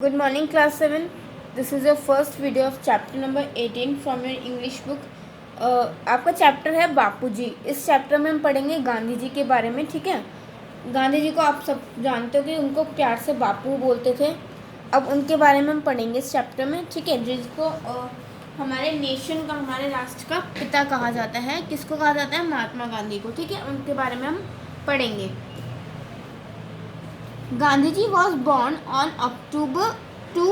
Good morning, class 7. This is your first video of chapter number 18 from your English book. आपका chapter है बापूजी. इस chapter में हम पढ़ेंगे गांधी जी के बारे में. ठीक है, गांधी जी को आप सब जानते हो कि उनको प्यार से बापू बोलते थे. अब उनके बारे में हम पढ़ेंगे इस चैप्टर में. ठीक है, जिसको हमारे नेशन का, हमारे राष्ट्र का पिता कहा जाता है. किसको कहा जाता है? महात्मा गांधी को. ठीक है, उनके बारे में हम पढ़ेंगे. Gandhiji was born on October 2,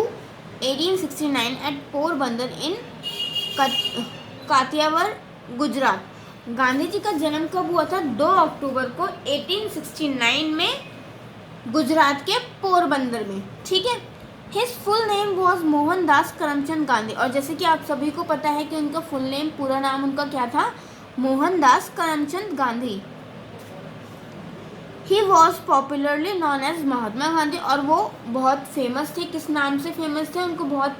1869 at Porbandar in कातियावर, Gujarat. Gandhi ji का जन्म कब हुआ था? 2 अक्टूबर को 1869 में गुजरात के पोरबंदर में. ठीक है. His full name was Mohandas Karamchand Gandhi. और जैसे कि आप सभी को पता है कि उनका फुल नेम, पूरा नाम उनका क्या था? Mohandas Karamchand Gandhi. He was popularly known as Mahatma Gandhi. और वो बहुत फेमस थे. किस नाम से फेमस थे? उनको बहुत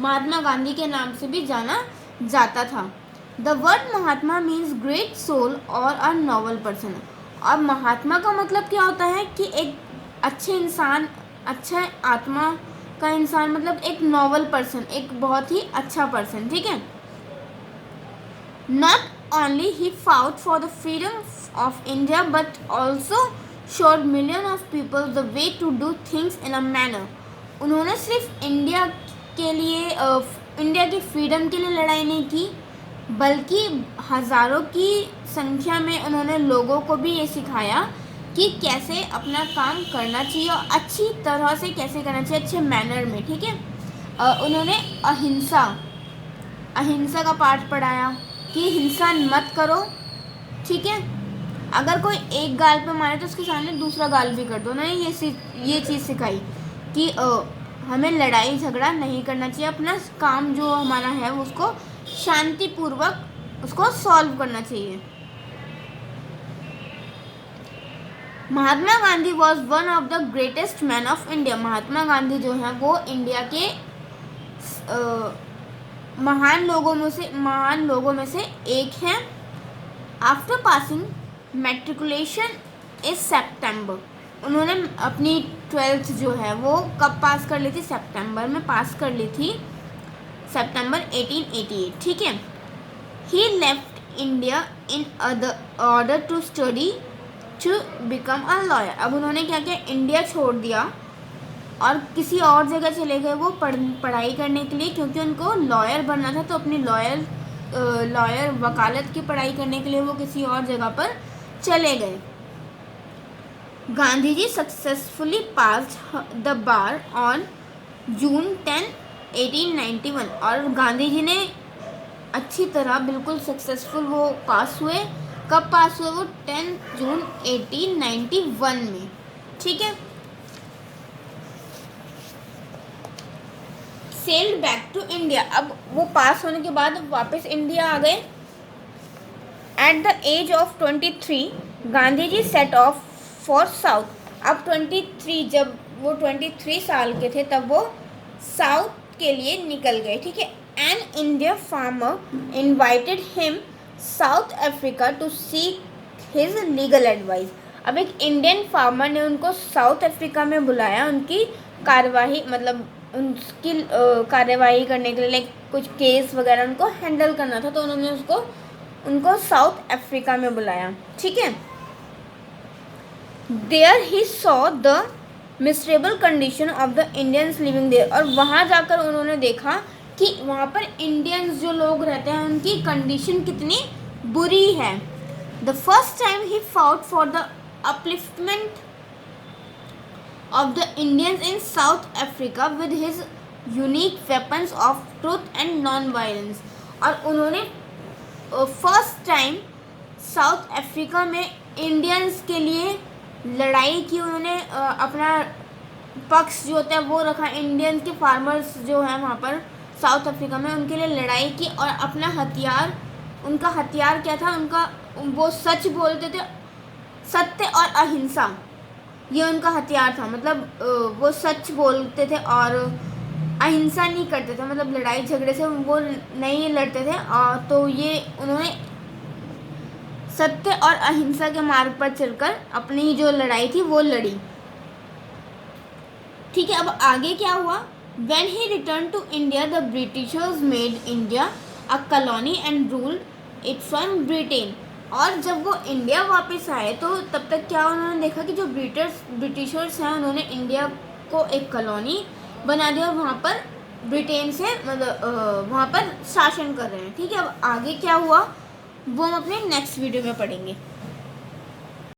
महात्मा गांधी के नाम से भी जाना जाता था. The word Mahatma means great soul और अ नोबल पर्सन. और महात्मा का मतलब क्या होता है? कि एक अच्छे इंसान, अच्छा आत्मा का इंसान, मतलब एक नोबल पर्सन, एक बहुत ही अच्छा पर्सन. ठीक है. Not only he fought for the freedom of India but also showed millions of people the way to do things in a manner. उन्होंने सिर्फ इंडिया के लिए, इंडिया की फ्रीडम के लिए लड़ाई नहीं की, बल्कि हज़ारों की संख्या में उन्होंने लोगों को भी ये सिखाया कि कैसे अपना काम करना चाहिए और अच्छी तरह से कैसे करना चाहिए, अच्छे मैनर में. ठीक है. उन्होंने अहिंसा का पाठ पढ़ाया कि हिंसा मत करो. ठीक है. अगर कोई एक गाल पे मारे तो उसके सामने दूसरा गाल भी कर दो. उन्होंने ये चीज़ सिखाई कि हमें लड़ाई झगड़ा नहीं करना चाहिए. अपना काम जो हमारा है उसको शांतिपूर्वक उसको सॉल्व करना चाहिए. Mahatma Gandhi was one of the greatest man of India. Mahatma Gandhi जो है वो इंडिया के महान लोगों में से एक हैं. आफ्टर पासिंग मैट्रिकुलेशन इस सेप्टेम्बर. उन्होंने अपनी 12th जो है वो कब पास कर ली थी? सितंबर में पास कर ली थी, सितंबर 1888. ठीक है. He left India in order to study to become a lawyer. अब उन्होंने क्या किया? इंडिया छोड़ दिया और किसी और जगह चले गए वो पढ़ाई करने के लिए, क्योंकि उनको लॉयर बनना था. तो अपनी लॉयर वकालत की पढ़ाई करने के लिए वो किसी और जगह पर चले गए. Gandhi ji successfully passed the bar on June 10, 1891. और गांधी जी ने अच्छी तरह, बिल्कुल सक्सेसफुल वो पास हुए. कब पास हुए वो? 10 जून 1891 में. ठीक है. Sailed back to India. अब वो पास होने के बाद वापस इंडिया आ गए. At the age of 23 Gandhi ji set off for south. अब 23, जब वो 23 साल के थे तब वो साउथ के लिए निकल गए. ठीक है. An India farmer invited him south Africa to seek his legal advice. अब एक इंडियन फार्मर ने उनको साउथ अफ्रीका में बुलाया उनकी कार्यवाही, मतलब उनकी कार्यवाही करने के लिए, कुछ केस वगैरह उनको हैंडल करना था. तो उन्होंने उनको साउथ अफ्रीका में बुलाया. ठीक है. There he saw the miserable condition of the Indians living there. और वहाँ जाकर उन्होंने देखा कि वहाँ पर इंडियंस जो लोग रहते हैं उनकी कंडीशन कितनी बुरी है. The first time he fought for the upliftment of the Indians in South Africa with his unique weapons of truth and non-violence. और उन्होंने फर्स्ट टाइम साउथ अफ्रीका में इंडियंस के लिए लड़ाई की. उन्होंने अपना पक्ष जो होता है वो रखा. इंडियंस के फार्मर्स जो हैं वहाँ पर साउथ अफ्रीका में, उनके लिए लड़ाई की. और अपना हथियार, उनका हथियार क्या था? वो सच बोलते थे. सत्य और अहिंसा, ये उनका हथियार था. मतलब वो सच बोलते थे और अहिंसा नहीं करते थे, मतलब लड़ाई झगड़े से वो नहीं लड़ते थे. और तो ये उन्होंने सत्य और अहिंसा के मार्ग पर चलकर अपनी जो लड़ाई थी वो लड़ी. ठीक है, अब आगे क्या हुआ, when he return to India the Britishers made India a colony and ruled it from Britain. और जब वो इंडिया वापस आए तो तब तक क्या उन्होंने देखा कि जो ब्रिटिशर्स हैं उन्होंने इंडिया को एक कॉलोनी बना दिया और वहाँ पर ब्रिटेन से मतलब वहाँ पर शासन कर रहे हैं। ठीक है, अब आगे क्या हुआ वो हम अपने नेक्स्ट वीडियो में पढ़ेंगे।